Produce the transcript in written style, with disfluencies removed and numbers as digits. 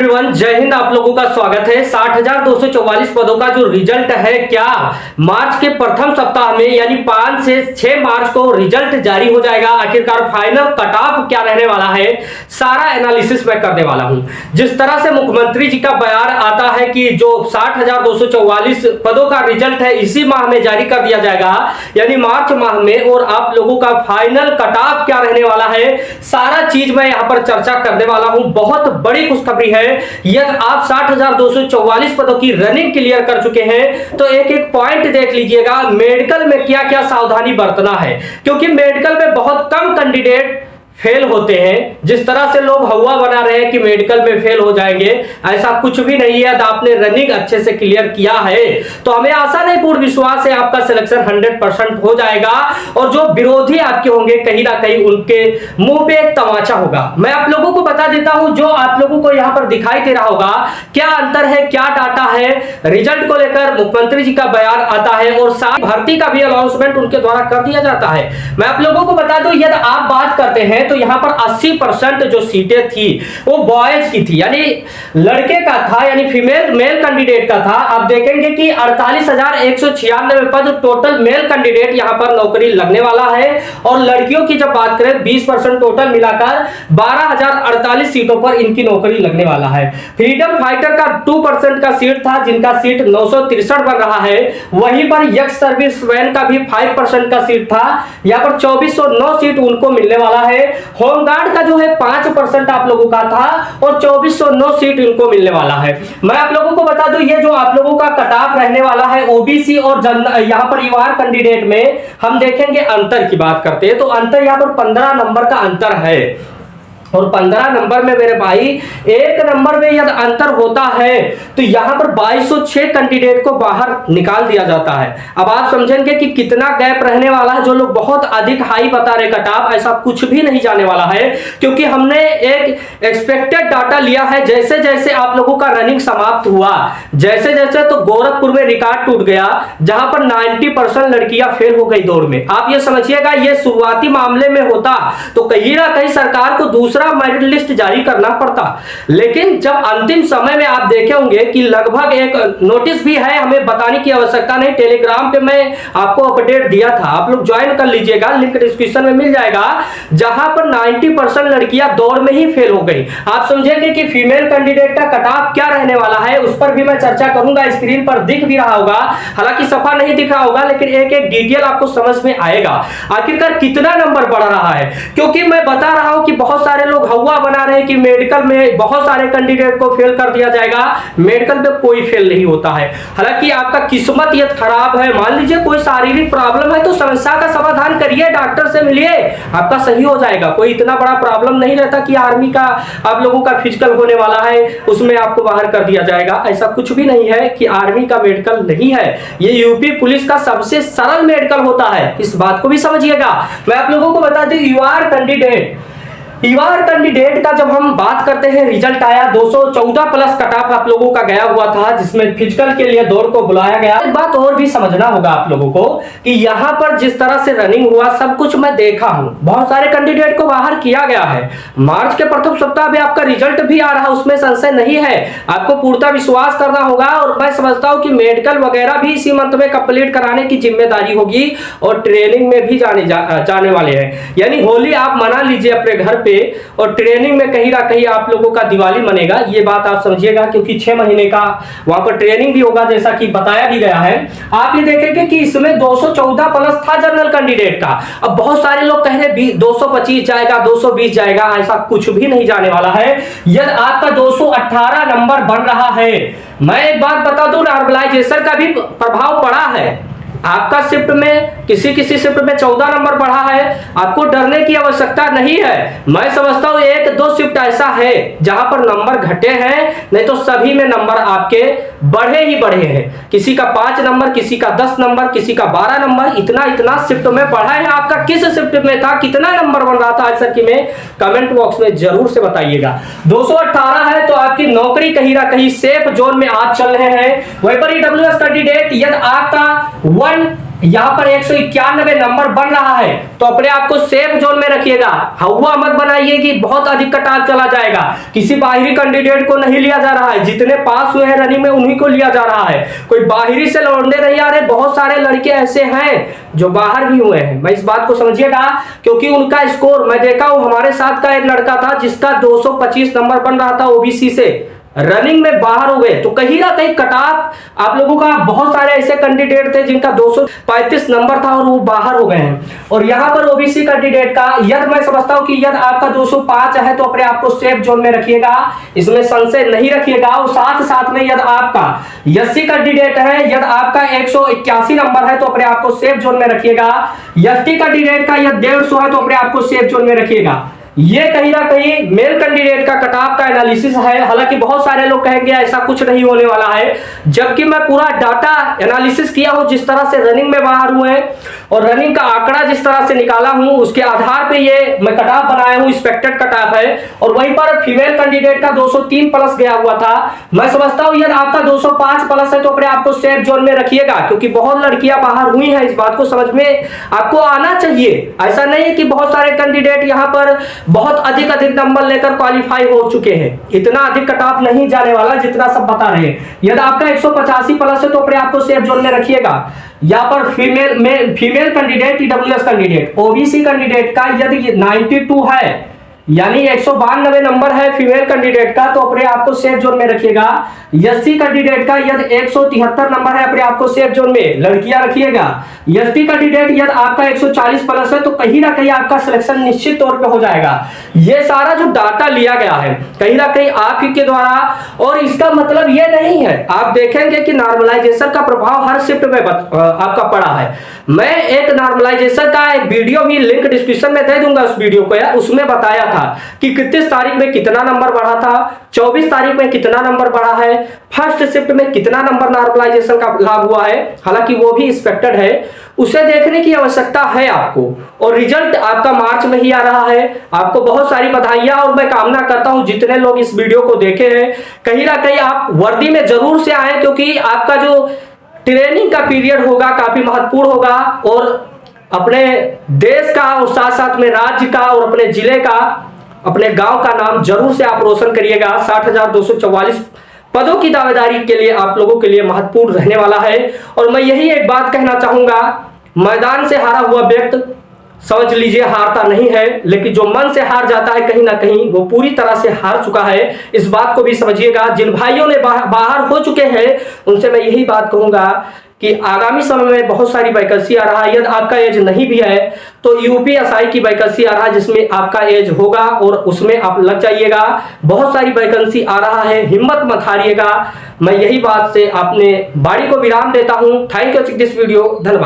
Everyone, जय हिंद। आप लोगों का स्वागत है। 60,244 पदों का जो रिजल्ट है, क्या मार्च के प्रथम सप्ताह में यानी 5 से 6 मार्च को रिजल्ट जारी हो जाएगा। आखिरकार फाइनल कट ऑफ क्या रहने वाला है, सारा एनालिसिस मैं करने वाला हूं। जिस तरह से मुख्यमंत्री जी का बयान आता है कि जो 60,244 पदों का रिजल्ट है इसी माह में जारी कर दिया जाएगा, यानी मार्च माह में, और आप लोगों का फाइनल कट ऑफ क्या रहने वाला है, सारा चीज मैं यहां पर चर्चा करने वाला हूं। बहुत बड़ी खुशखबरी है। यदि आप 60,244 पदों की रनिंग क्लियर कर चुके हैं तो एक एक पॉइंट देख लीजिएगा। मेडिकल में क्या क्या सावधानी बरतना है, क्योंकि मेडिकल में बहुत कम कैंडिडेट फेल होते हैं। जिस तरह से लोग हवा बना रहे हैं कि मेडिकल में फेल हो जाएंगे, ऐसा कुछ भी नहीं है। आपने रनिंग अच्छे से क्लियर किया है तो हमें आशा नहीं, पूर्ण विश्वास है आपका सिलेक्शन 100% हो जाएगा। और जो विरोधी आपके होंगे कहीं ना कहीं उनके मुंह पे एक तमाचा होगा। मैं आप लोगों को बता देता हूं, जो आप लोगों को यहां पर दिखाई दे रहा होगा क्या अंतर है, क्या डाटा है। रिजल्ट को लेकर मुख्यमंत्री जी का बयान आता है और साथ भर्ती का भी अनाउंसमेंट उनके द्वारा कर दिया जाता है। मैं आप लोगों को बता दूं, यदि आप बात करते हैं तो यहां पर 80% जो सीटें थी वो बॉयज की थी, यानी लड़के का था, यानी फीमेल मेल कैंडिडेट का था। आप देखेंगे कि 48,196 पद टोटल मेल कैंडिडेट यहां पर नौकरी लगने वाला है। और लड़कियों की जब बात करें 20% टोटल मिलाकर 12,048 सीटों पर इनकी नौकरी लगने वाला है। फ्रीडम फाइटर का 2% का सीट था, जिनका सीट 963 बन रहा है। वहीं पर यक्स सर्विस वैन का भी 5% का सीट था, यहां पर 2409 सीट उनको मिलने वाला है। होमगार्ड का जो है 5% आप लोगों का था और 2409 सीट इनको मिलने वाला है। मैं आप लोगों को बता दूं, ये जो आप लोगों का कट ऑफ रहने वाला है ओबीसी और यहां पर यूआर कैंडिडेट में हम देखेंगे अंतर की बात करते हैं तो अंतर यहां पर 15 नंबर का अंतर है। और 15 नंबर में मेरे भाई, एक नंबर में यदि अंतर होता है तो यहां पर 2206 कैंडिडेट को बाहर निकाल दिया जाता है। अब आप समझेंगे कि कितना गैप रहने वाला है। जो लोग बहुत अधिक हाई बता रहे कट ऑफ, ऐसा कुछ भी नहीं जाने वाला है, क्योंकि हमने एक एक्सपेक्टेड डाटा लिया है। जैसे जैसे आप लोगों का रनिंग समाप्त हुआ, जैसे जैसे तो गोरखपुर में रिकॉर्ड टूट गया, जहां पर 90% लड़कियां फेल हो गई दौड़ में। आप ये समझिएगा, ये शुरुआती मामले में होता तो कहीं ना कहीं सरकार को दूसरा मेरिट लिस्ट जारी करना पड़ता। लेकिन जब अंतिम समय में आप देखे होंगे कि लगभग एक नोटिस भी है, हमें बताने की आवश्यकता नहीं, टेलीग्राम पे मैं आपको अपडेट दिया था, आप लोग ज्वाइन कर लीजिएगा, लिंक डिस्क्रिप्शन में मिल जाएगा, जहां पर 90% लड़कियां दौड़ में ही फेल हो गई। आप समझेंगे कि फीमेल कैंडिडेट का कट ऑफ क्या रहने वाला है, उस पर भी मैं चर्चा करूंगा। स्क्रीन पर दिख भी रहा होगा, हालांकि सफा नहीं दिख रहा होगा, लेकिन एक एक डिटेल आपको समझ में आएगा आखिरकार कितना नंबर बढ़ रहा है। क्योंकि मैं बता रहा हूं कि बहुत सारे लोग हवा बना रहे हैं कि मेडिकल में बहुत सारे कैंडिडेट को फेल कर दिया जाएगा। मेडिकल में कोई फेल नहीं होता है। हालांकि आपका किस्मत यदि खराब है, मान लीजिए कोई शारीरिक प्रॉब्लम है, तो समस्या का समाधान करिए, डॉक्टर से मिलिए, आपका सही हो जाएगा। कोई इतना बड़ा प्रॉब्लम नहीं रहता कि आर्मी का आप लोगों का फिजिकल होने वाला है, उसमें आपको बाहर कर दिया जाएगा। ऐसा कुछ भी नहीं है कि आर्मी का मेडिकल नहीं है। ये यूपी पुलिस का सबसे सरल मेडिकल होता है, इस बात को भी समझिएगा। मैं आप लोगों को बता दूं, यूआर कैंडिडेट का जब हम बात करते हैं, रिजल्ट आया 214 प्लस कट ऑफ आप लोगों का गया हुआ था, जिसमें फिजिकल के लिए दौड़ को बुलाया गया। एक बात और भी समझना होगा आप लोगों को कि यहां पर जिस तरह से रनिंग हुआ, सब कुछ मैं देखा हूं, बहुत सारे कैंडिडेट को बाहर किया गया है। मार्च के प्रथम सप्ताह में आपका रिजल्ट भी आ रहा, उसमें संशय नहीं है। आपको पूर्णतः विश्वास करना होगा। और मैं समझता हूं कि मेडिकल वगैरह भी इसी मंथ में कंप्लीट कराने की जिम्मेदारी होगी और ट्रेनिंग में भी जाने वाले हैं। यानी होली आप मना लीजिए अपने घर पे, और ट्रेनिंग में कहीं ना कहीं आप लोगों का दिवाली मनेगा, ये बात आप समझिएगा, क्योंकि 6 महीने का वहां पर ट्रेनिंग भी होगा, जैसा कि बताया भी गया है। आप ये देखेंगे कि इसमें 214 प्लस था जनरल कैंडिडेट का। अब बहुत सारे लोग कह रहे 225 जाएगा, 220 जाएगा, ऐसा कुछ भी नहीं जाने वाला है। यदि आपका 218 नंबर बन रहा है, मैं एक बात बता दूं, नॉर्मलाइजेशन का भी प्रभाव पड़ा है। आपका शिफ्ट में किसी शिफ्ट में 14 नंबर बढ़ा है, आपको डरने की आवश्यकता नहीं है। मैं समझता हूं 1-2 शिफ्ट ऐसा है जहां पर नंबर घटे हैं, नहीं तो सभी में नंबर आपके बढ़े ही बढ़े हैं। किसी का 5 नंबर, किसी का 10 नंबर, किसी का 12 नंबर, इतना शिफ्ट में बढ़ा है। आपका किस शिफ्ट में था, कितना नंबर बन रहा था आज सर की में, कमेंट बॉक्स में जरूर से बताइएगा। 218 है तो आपकी नौकरी कहीं ना कहीं सेफ जोन में आप चल रहे हैं। वहीं पर ईडब्ल्यूएस कैंडिडेट, यदि आपका यहाँ पर 191 नंबर बन रहा है तो अपने आप को सेफ जोन में रखिएगा। हवा मत बनाइए कि बहुत अधिक कट ऑफ चला जाएगा। किसी बाहरी कैंडिडेट को नहीं लिया जा रहा है, जितने पास हुए हैं रनिंग में उन्हीं को लिया जा रहा है। कोई बाहरी से लौटने नहीं आ रहे। बहुत सारे लड़के ऐसे हैं जो बाहर भी हुए हैं, मैं इस बात को समझिएगा, क्योंकि उनका स्कोर मैं देखा हूं। हमारे साथ का एक लड़का था जिसका 225 नंबर बन रहा था ओबीसी से, रनिंग में बाहर हो गए। तो कहीं ना कहीं कटाप आप लोगों का, बहुत सारे ऐसे कैंडिडेट थे जिनका 235 नंबर था और वो बाहर हो गए हैं। और यहां पर ओबीसी कैंडिडेट का यदि मैं समझता हूं कि यदि आपका 205 है तो अपने आप को सेफ जोन में रखिएगा, इसमें संशय नहीं रखिएगा। और साथ साथ में यदि आपका एससी कैंडिडेट है, यदि आपका 181 नंबर है तो अपने आप को सेफ जोन में रखिएगा। एसटी कैंडिडेट का यदि 150 है तो अपने आप को सेफ जोन में रखिएगा। ये कहीं ना कहीं मेल कैंडिडेट का कटऑफ का एनालिसिस है। हालांकि बहुत सारे लोग कहेंगे ऐसा कुछ नहीं होने वाला है, जबकि मैं पूरा डाटा एनालिसिस किया हूं, जिस तरह से रनिंग में बाहर हुए हैं और रनिंग का आंकड़ा जिस तरह से निकाला हूं उसके आधार पे ये मैं कटऑफ बनाया हूं। एक्सपेक्टेड कटऑफ है और वहीं पर फीमेल कैंडिडेट का 203 प्लस गया हुआ था। मैं समझता हूं यदि आपका 205 प्लस है तो अपने आपको सेफ जोन में रखिएगा, क्योंकि बहुत लड़कियां बाहर हुई हैं। इस बात को समझ में आपको आना चाहिए। ऐसा नहीं है कि बहुत सारे कैंडिडेट यहां पर बहुत अधिक नंबर लेकर क्वालिफाई हो चुके हैं। इतना अधिक कट ऑफ नहीं जाने वाला जितना सब बता रहे हैं। यदि आपका 185 प्लस है तो अपने आपको सेफ जोन में रखिएगा। यहाँ पर female candidate, EWS candidate, OBC candidate का यदि 92 है यानी 192 नंबर है फीमेल कैंडिडेट का, तो अपने आपको सेफ जोन में रखिएगा। एससी कैंडिडेट का यदि 173 नंबर है अपने आपको सेफ जोन में लड़कियां रखिएगा। एसटी कैंडिडेट यदि आपका 140 प्लस है तो कहीं ना कहीं आपका सिलेक्शन निश्चित तौर पे हो जाएगा। ये सारा जो डाटा लिया गया है कहीं ना कहीं आप ही के द्वारा, और इसका मतलब ये नहीं है, आप देखेंगे कि नॉर्मलाइजेशन का प्रभाव हर शिफ्ट में आपका पड़ा है। मैं एक नॉर्मलाइजेशन का एक वीडियो भी लिंक डिस्क्रिप्शन में दे दूंगा, उस वीडियो को उसमें बताया था कि 31 तारीख में कितना नंबर बढ़ा था, 24 तारीख में कितना नंबर बढ़ा है, फर्स्ट शिफ्ट में कितना नंबर नॉर्मलाइजेशन का लाभ हुआ है। हालांकि वो भी एक्सपेक्टेड है, उसे देखने की आवश्यकता है आपको। और रिजल्ट आपका मार्च में ही आ रहा है। आपको बहुत सारी बधाइयां और मैं कामना करता हूं जितने लोग इस वीडियो को देखे हैं कहीं ना कहीं आप वर्दी में जरूर से आए, क्योंकि आपका जो ट्रेनिंग का पीरियड होगा काफी महत्वपूर्ण होगा और अपने देश का और साथ साथ में राज्य का और अपने जिले का, अपने गांव का नाम जरूर से आप रोशन करिएगा। 60,244 पदों की दावेदारी के लिए आप लोगों के लिए महत्वपूर्ण रहने वाला है। और मैं यही एक बात कहना चाहूंगा, मैदान से हारा हुआ व्यक्ति समझ लीजिए हारता नहीं है, लेकिन जो मन से हार जाता है कहीं ना कहीं वो पूरी तरह से हार चुका है। इस बात को भी समझिएगा। जिन भाइयों ने बाहर हो चुके हैं उनसे मैं यही बात कहूंगा कि आगामी समय में बहुत सारी वैकेंसी आ रहा है। यदि आपका एज नहीं भी है तो यूपीएसआई की वैकेंसी आ रहा है जिसमें आपका एज होगा और उसमें आप लग जाइएगा। बहुत सारी वैकेंसी आ रहा है, हिम्मत मत हारिएगा। मैं यही बात से अपने बाड़ी को विराम देता हूं। थैंक यू दिस वीडियो, धन्यवाद।